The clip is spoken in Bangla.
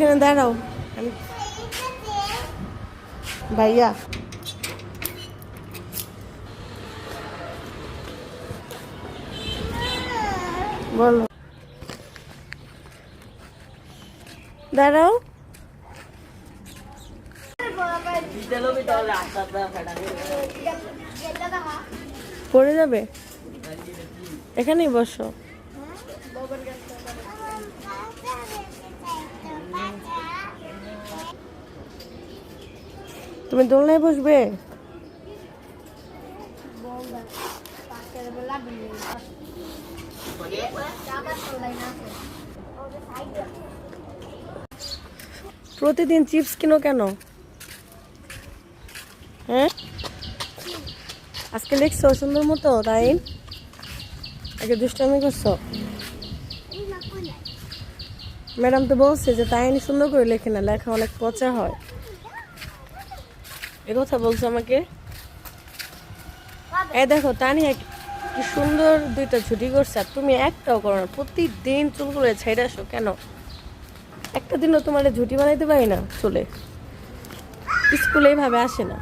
এখানে দাঁড়াও ভাইয়া। বলো, দাঁড়াও। পড়ে যাবে, এখানেই বসো। তুমি দোলনায় বসবে? প্রতিদিন চিপস কিনো কেন? হ্যাঁ, আজকে লিখছো সুন্দর মতো তাই? আগে দুষ্টামি করছো? ম্যাডাম তো বলছে যে তাই সুন্দর করে লেখে না, লেখা অনেক পচা হয়। এ কথা বলছো আমাকে? এই দেখো তানিয়া কি সুন্দর দুইটা ছুটি করছে, আর তুমি একটাও করো না। প্রতিদিন চুলগুলো ছেড়ে আসো কেন? একটা দিনও তোমার ঝুটি বানাইতে পারি না চুলে? স্কুলে এইভাবে আসে না।